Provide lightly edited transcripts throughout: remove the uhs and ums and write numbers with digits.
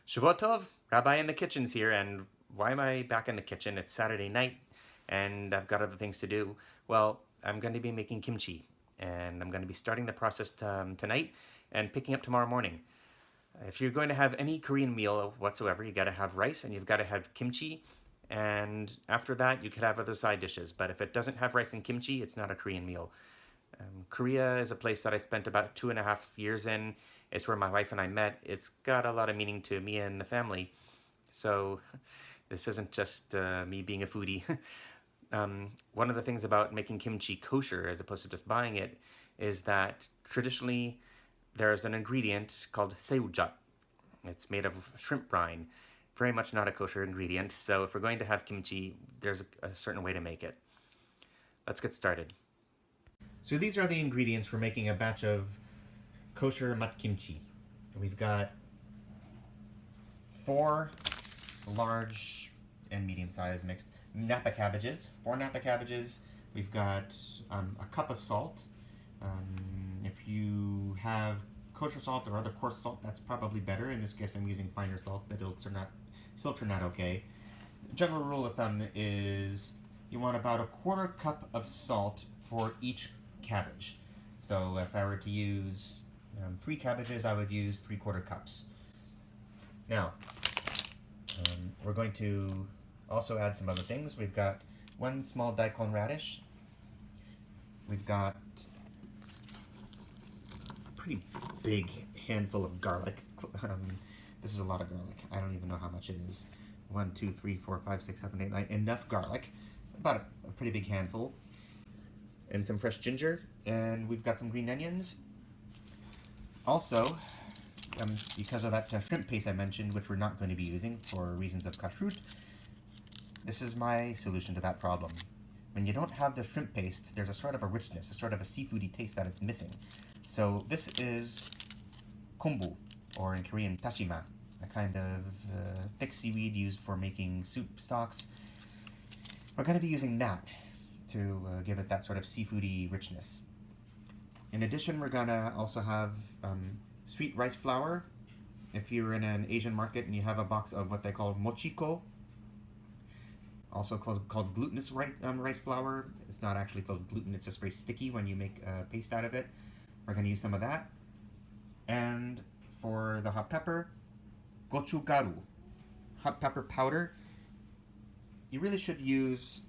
Shavua Tov, Rabbi in the kitchen's here, and why am I back in the kitchen? It's Saturday night, and I've got other things to do. Well, I'm going to be making kimchi, and I'm going to be starting the process tonight and picking up tomorrow morning. If you're going to have any Korean meal whatsoever, you got to have rice and you've got to have kimchi, and after that, you could have other side dishes. But if it doesn't have rice and kimchi, it's not a Korean meal. Korea is a place that I spent about 2.5 years in. It's where my wife and I met. It's got a lot of meaning to me and the family. So this isn't just me being a foodie. One of the things about making kimchi kosher as opposed to just buying it is that traditionally there's an ingredient called seujat. It's made of shrimp brine. Very much not a kosher ingredient. So if we're going to have kimchi, there's a certain way to make it. Let's get started. So these are the ingredients for making a batch of kosher mat kimchi. We've got 4 large and medium-sized mixed Napa cabbages. 4 Napa cabbages. We've got a cup of salt. If you have kosher salt or other coarse salt, that's probably better. In this case, I'm using finer salt, but it'll still turn out okay. The general rule of thumb is you want about 1/4 cup of salt for each cabbage. So if I were to use 3 cabbages, I would use 3/4 cups. Now, we're going to also add some other things. We've got 1 small daikon radish. We've got a pretty big handful of garlic. This is a lot of garlic. I don't even know how much it is. 1, 2, 3, 4, 5, 6, 7, 8, 9. Enough garlic. About a pretty big handful. And some fresh ginger. And we've got some green onions. Also, because of that shrimp paste I mentioned, which we're not going to be using for reasons of kashrut, this is my solution to that problem. When you don't have the shrimp paste, there's a sort of a richness, a sort of a seafoody taste that it's missing. So this is kombu, or in Korean, tashima, a kind of thick seaweed used for making soup stocks. We're going to be using that to give it that sort of seafoody richness. In addition, we're going to also have sweet rice flour. If you're in an Asian market and you have a box of what they call mochiko, also called glutinous rice flour. It's not actually filled with gluten, it's just very sticky when you make a paste out of it. We're going to use some of that. And for the hot pepper, gochugaru, hot pepper powder. You really should use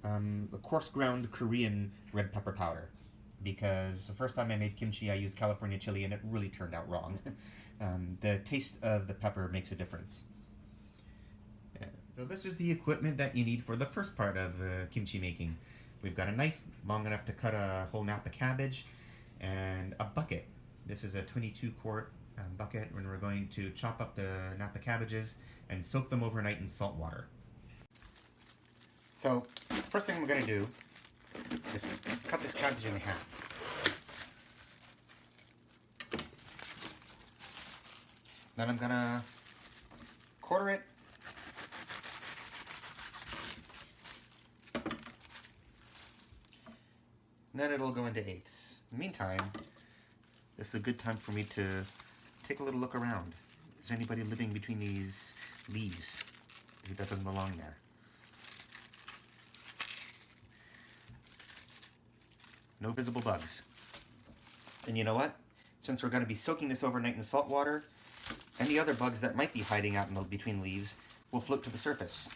the coarse ground Korean red pepper powder, because the first time I made kimchi I used California chili and it really turned out wrong. The taste of the pepper makes a difference. So this is the equipment that you need for the first part of kimchi making. We've got a knife long enough to cut a whole Napa cabbage, and a bucket. This is a 22-quart bucket, and we're going to chop up the Napa cabbages and soak them overnight in salt water. So first thing we're going to do is cut this cabbage in half. Then I'm going to quarter it. And then it'll go into eighths. In the meantime, this is a good time for me to take a little look around. Is there anybody living between these leaves who doesn't belong there? No visible bugs. And you know what? Since we're going to be soaking this overnight in salt water, any other bugs that might be hiding out in between leaves will float to the surface.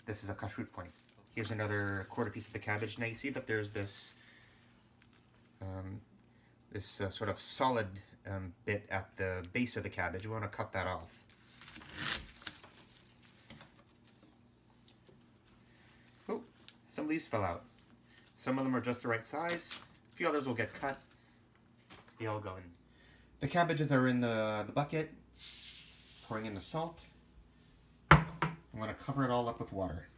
This is a kashrut point. Here's another 1/4 piece of the cabbage. Now you see that there's this sort of solid bit at the base of the cabbage. We want to cut that off. Oh, some leaves fell out. Some of them are just the right size. A few others will get cut. They all go in. The cabbages are in the bucket. Pouring in the salt. I'm going to cover it all up with water.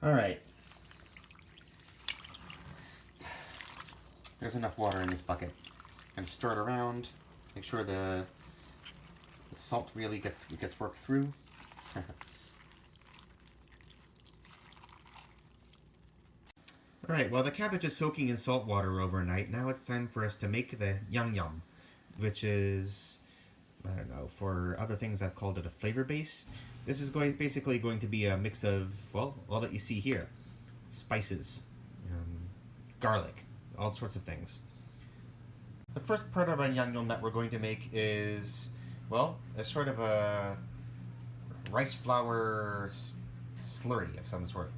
Alright. There's enough water in this bucket. I'm going to stir it around. Make sure the salt really gets worked through. Alright, well the cabbage is soaking in salt water overnight. Now it's time for us to make the yangnyeom, which is, I don't know, for other things I've called it a flavor base. This is basically going to be a mix of, well, all that you see here. Spices, garlic, all sorts of things. The first part of our yangnyeom that we're going to make is, well, a sort of a rice flour slurry of some sort.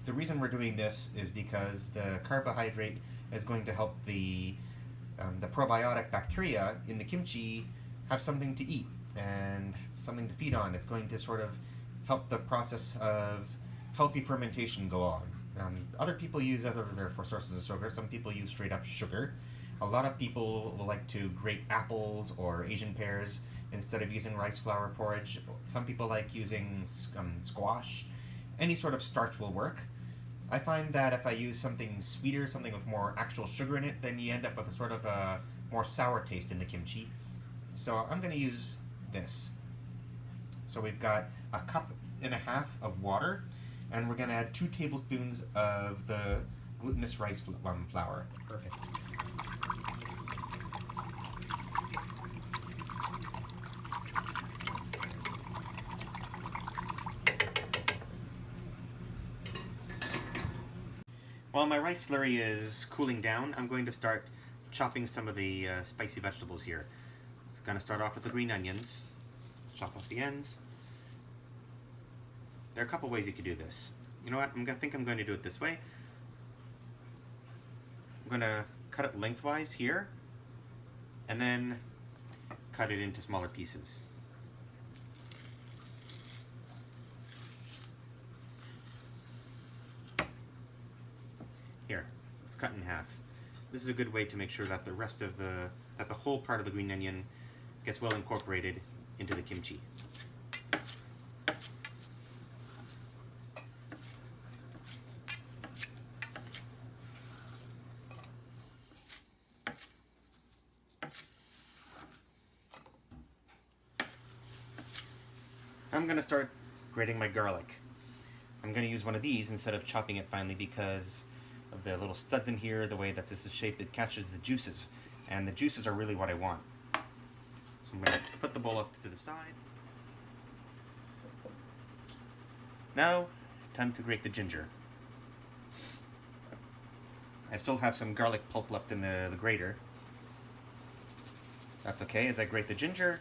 The reason we're doing this is because the carbohydrate is going to help the probiotic bacteria in the kimchi have something to eat and something to feed on. It's going to sort of help the process of healthy fermentation go on. Other people use other sources of sugar. Some people use straight up sugar. A lot of people will like to grate apples or Asian pears instead of using rice flour porridge. Some people like using squash. Any sort of starch will work. I find that if I use something sweeter, something with more actual sugar in it, then you end up with a sort of a more sour taste in the kimchi. So I'm going to use this. So we've got a cup and a half of water, and we're going to add 2 tablespoons of the glutinous rice flour. Perfect. While my rice slurry is cooling down, I'm going to start chopping some of the spicy vegetables here. It's going to start off with the green onions. Chop off the ends. There are a couple ways you could do this. You know what? I think I'm going to do it this way. I'm going to cut it lengthwise here, and then cut it into smaller pieces. Here, it's cut in half. This is a good way to make sure that the rest of the whole part of the green onion gets well incorporated into the kimchi. I'm going to start grating my garlic. I'm going to use one of these instead of chopping it finely because of the little studs in here, the way that this is shaped, it catches the juices. And the juices are really what I want. So I'm going to put the bowl off to the side. Now, time to grate the ginger. I still have some garlic pulp left in the grater. That's okay. As I grate the ginger,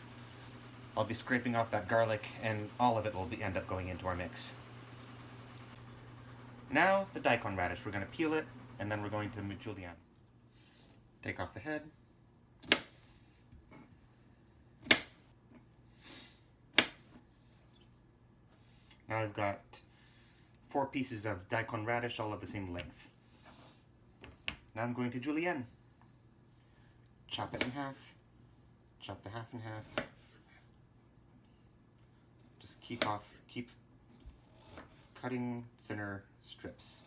I'll be scraping off that garlic, and all of it will end up going into our mix. Now, the daikon radish. We're going to peel it, and then we're going to julienne. Take off the head. Now I've got 4 pieces of daikon radish, all of the same length. Now I'm going to julienne. Chop it in half. Chop the half in half. Just keep cutting thinner strips.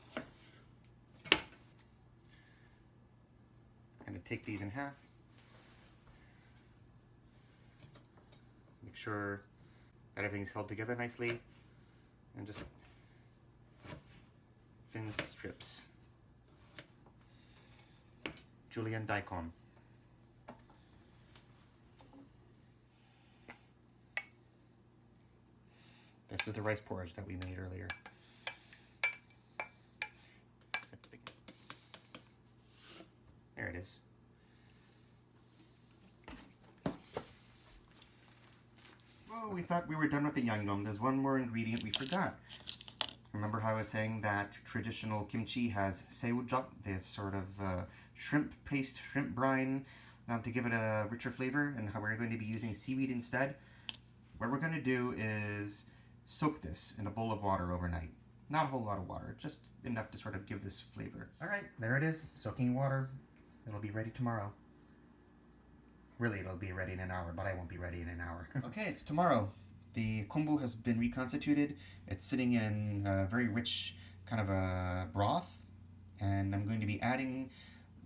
I'm going to take these in half. Make sure that everything's held together nicely, and just thin strips. Julienne daikon. This is the rice porridge that we made earlier. There it is. Oh, we thought we were done with the yangnyeom. There's one more ingredient we forgot. Remember how I was saying that traditional kimchi has seujok, this sort of shrimp paste, shrimp brine, to give it a richer flavor, and how we're going to be using seaweed instead? What we're going to do is soak this in a bowl of water overnight. Not a whole lot of water, just enough to sort of give this flavor. Alright, there it is, soaking in water. It'll be ready tomorrow. Really, it'll be ready in an hour, but I won't be ready in an hour. Okay, it's tomorrow. The kombu has been reconstituted. It's sitting in a very rich kind of a broth, and I'm going to be adding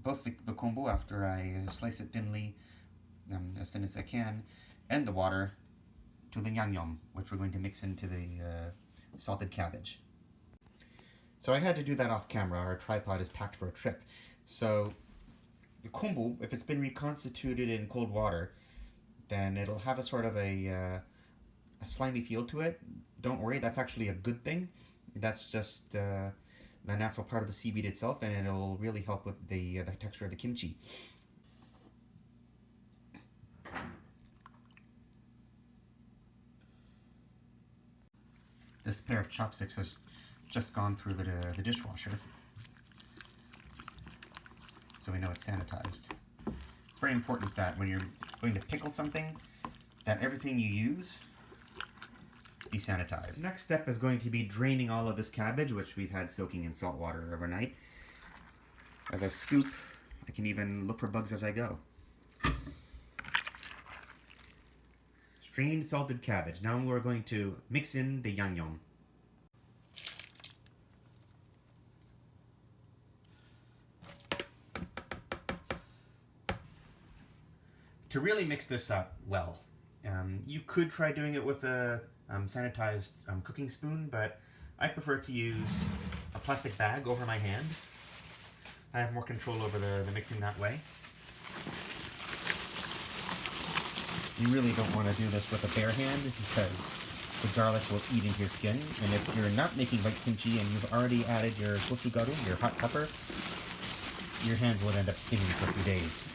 both the kombu after I slice it thinly, as thin as I can, and the water to the yangnyeom, which we're going to mix into the salted cabbage. So I had to do that off camera. Our tripod is packed for a trip. So the kombu, if it's been reconstituted in cold water, then it'll have a sort of a slimy feel to it. Don't worry, that's actually a good thing. That's just the natural part of the seaweed itself, and it'll really help with the texture of the kimchi. This pair of chopsticks has just gone through the dishwasher, so we know it's sanitized. It's very important that when you're going to pickle something, that everything you use be sanitized. The next step is going to be draining all of this cabbage, which we've had soaking in salt water overnight. As I scoop, I can even look for bugs as I go. Strained salted cabbage. Now we're going to mix in the yangnyeom. To really mix this up well, you could try doing it with a sanitized cooking spoon, but I prefer to use a plastic bag over my hand. I have more control over the mixing that way. You really don't want to do this with a bare hand because the garlic will eat into your skin, and if you're not making white kimchi and you've already added your gochugaru, your hot pepper, your hands will end up stinging for a few days.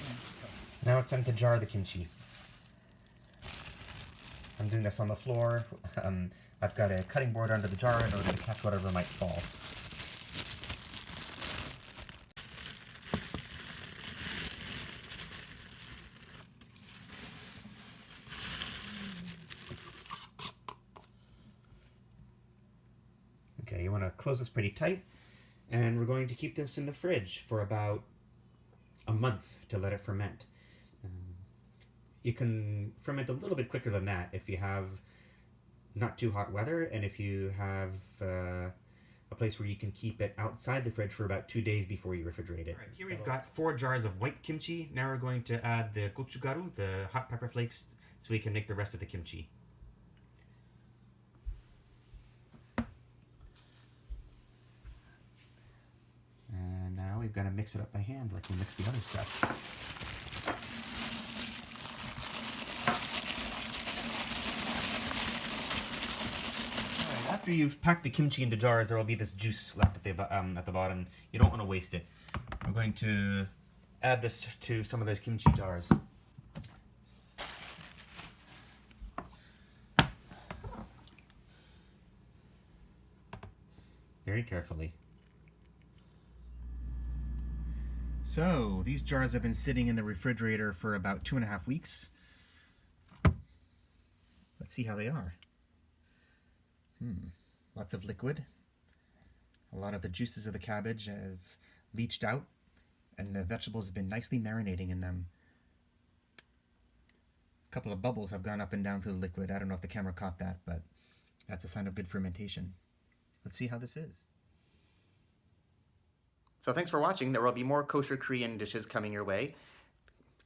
Now it's time to jar the kimchi. I'm doing this on the floor. I've got a cutting board under the jar in order to catch whatever might fall. Okay, you want to close this pretty tight, and we're going to keep this in the fridge for about a month to let it ferment. You can ferment a little bit quicker than that if you have not too hot weather, and if you have a place where you can keep it outside the fridge for about 2 days before you refrigerate it. Right, here we've got 4 jars of white kimchi. Now we're going to add the gochugaru, the hot pepper flakes, so we can make the rest of the kimchi. And now we've got to mix it up by hand like we mix the other stuff. After you've packed the kimchi into jars, there will be this juice left at the bottom. You don't want to waste it. I'm going to add this to some of those kimchi jars. Very carefully. So, these jars have been sitting in the refrigerator for about 2.5 weeks. Let's see how they are. Lots of liquid. A lot of the juices of the cabbage have leached out, and the vegetables have been nicely marinating in them. A couple of bubbles have gone up and down through the liquid. I don't know if the camera caught that, but that's a sign of good fermentation. Let's see how this is. So thanks for watching. There will be more kosher Korean dishes coming your way.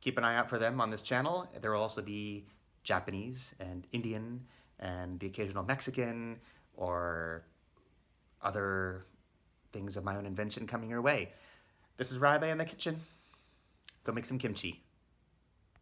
Keep an eye out for them on this channel. There will also be Japanese and Indian and the occasional Mexican or other things of my own invention coming your way. This is Rabbi in the kitchen. Go make some kimchi.